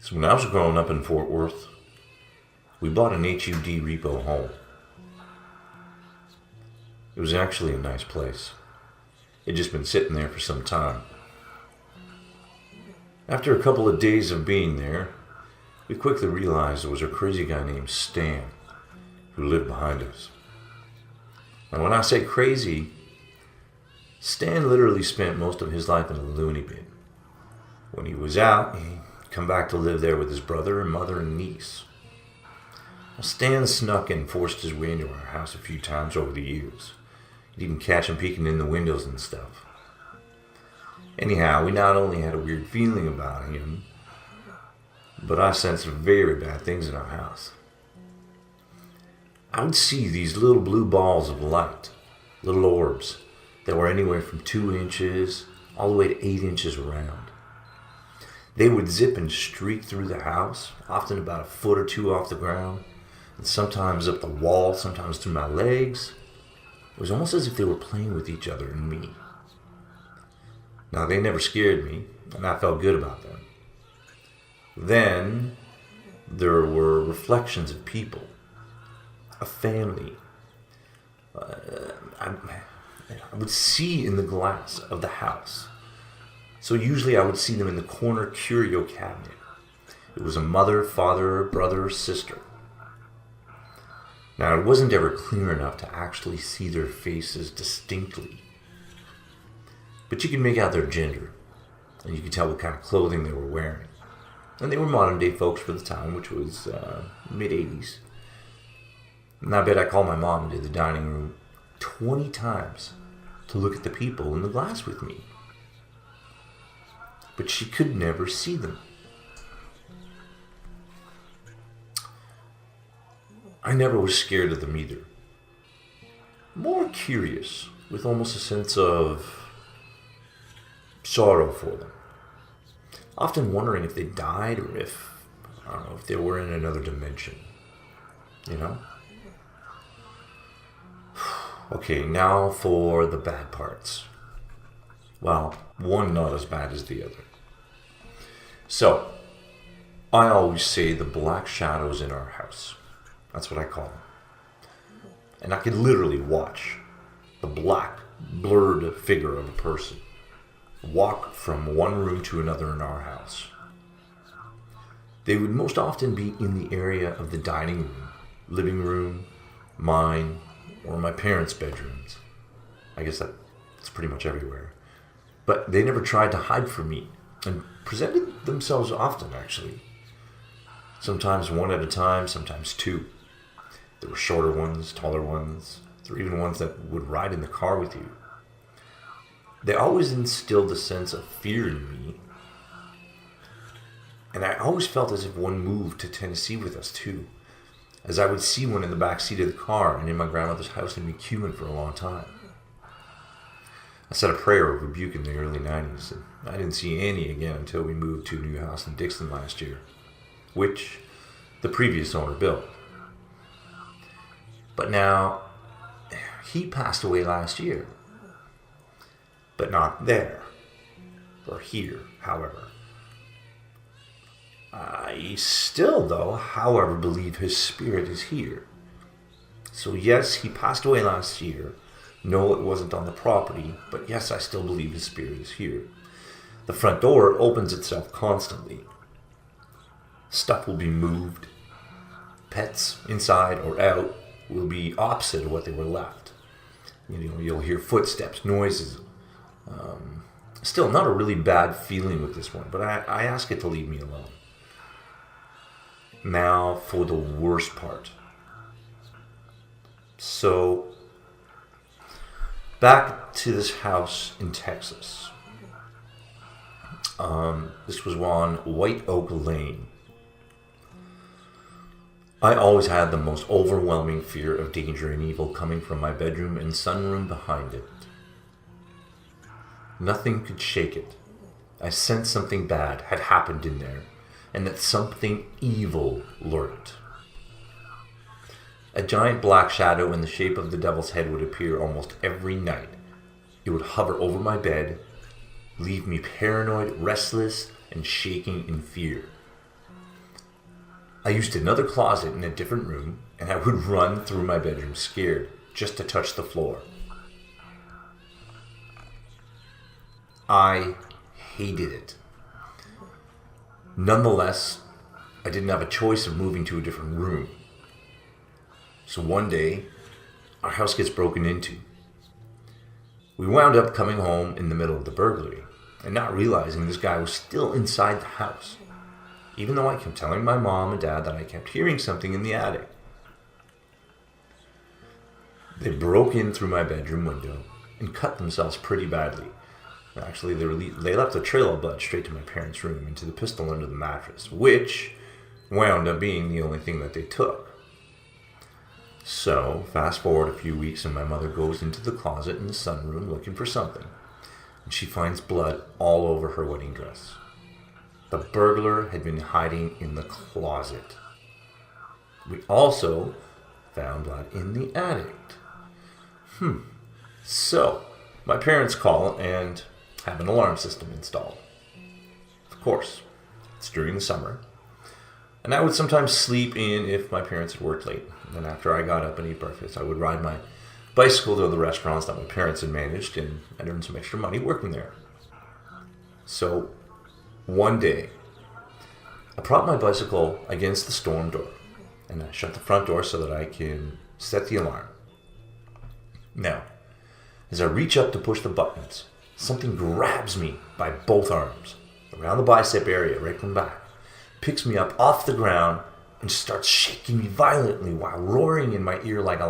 So when I was growing up in Fort Worth, we bought an HUD repo home. It was actually a nice place. It had just been sitting there for some time. After a couple of days of being there, we quickly realized there was a crazy guy named Stan who lived behind us. And when I say crazy, Stan literally spent most of his life in a loony bin. When he was out, he'd come back to live there with his brother and mother and niece. Well, Stan snuck and forced his way into our house a few times over the years. You'd even catch him peeking in the windows and stuff. Anyhow, we not only had a weird feeling about him, but I sensed very bad things in our house. I would see these little blue balls of light, little orbs, that were anywhere from 2 inches all the way to 8 inches around. They would zip and streak through the house, often about a foot or two off the ground, and sometimes up the wall, sometimes through my legs. It was almost as if they were playing with each other and me. Now, they never scared me, and I felt good about them. Then, there were reflections of people, a family. I would see in the glass of the house. So usually I would see them in the corner curio cabinet. It was a mother, father, brother, or sister. Now, it wasn't ever clear enough to actually see their faces distinctly. But you could make out their gender, and you could tell what kind of clothing they were wearing. And they were modern day folks for the time, which was mid-80s. And I bet I called my mom into the dining room 20 times to look at the people in the glass with me. But she could never see them. I never was scared of them either. More curious, with almost a sense of sorrow for them. Often wondering if they died or if, I don't know, if they were in another dimension. You know? Okay, now for the bad parts. Well, one not as bad as the other. So, I always say the black shadows in our house. That's what I call them. And I could literally watch the black, blurred figure of a person walk from one room to another in our house. They would most often be in the area of the dining room, living room, mine, or my parents' bedrooms. I guess that's pretty much everywhere. But they never tried to hide from me, and presented themselves often, actually. Sometimes one at a time, sometimes two. There were shorter ones, taller ones. There were even ones that would ride in the car with you. They always instilled a sense of fear in me. And I always felt as if one moved to Tennessee with us, too. As I would see one in the back seat of the car and in my grandmother's house in McEwen for a long time. I said a prayer of rebuke in the early 90s, and I didn't see any again until we moved to a new house in Dixon last year, which the previous owner built. But now, he passed away last year. But not there, or here, however. I still, though, however, believe his spirit is here. So yes, he passed away last year. No, it wasn't on the property, but yes, I still believe his spirit is here. The front door opens itself constantly. Stuff will be moved. Pets, inside or out, will be opposite of what they were left. You'll hear footsteps, noises. Still, not a really bad feeling with this one, but I ask it to leave me alone. Now for the worst part. So, back to this house in Texas. This was on White Oak Lane. I always had the most overwhelming fear of danger and evil coming from my bedroom and sunroom behind it. Nothing could shake it. I sensed something bad had happened in there, and that something evil lurked. A giant black shadow in the shape of the devil's head would appear almost every night. It would hover over my bed, leave me paranoid, restless, and shaking in fear. I used another closet in a different room, and I would run through my bedroom scared just to touch the floor. I hated it. Nonetheless, I didn't have a choice of moving to a different room. So one day, our house gets broken into. We wound up coming home in the middle of the burglary and not realizing this guy was still inside the house, even though I kept telling my mom and dad that I kept hearing something in the attic. They broke in through my bedroom window and cut themselves pretty badly. Actually, they left a trail of blood straight to my parents' room into the pistol under the mattress, which wound up being the only thing that they took. So, fast forward a few weeks and my mother goes into the closet in the sunroom looking for something, and she finds blood all over her wedding dress. The burglar had been hiding in the closet. We also found blood in the attic. So, my parents call and have an alarm system installed. Of course, it's during the summer. And I would sometimes sleep in if my parents had worked late. And then after I got up and ate breakfast, I would ride my bicycle to the restaurants that my parents had managed, and I'd earn some extra money working there. So, one day, I prop my bicycle against the storm door, and I shut the front door so that I can set the alarm. Now, as I reach up to push the buttons, something grabs me by both arms, around the bicep area, right from back, picks me up off the ground, and starts shaking me violently while roaring in my ear like a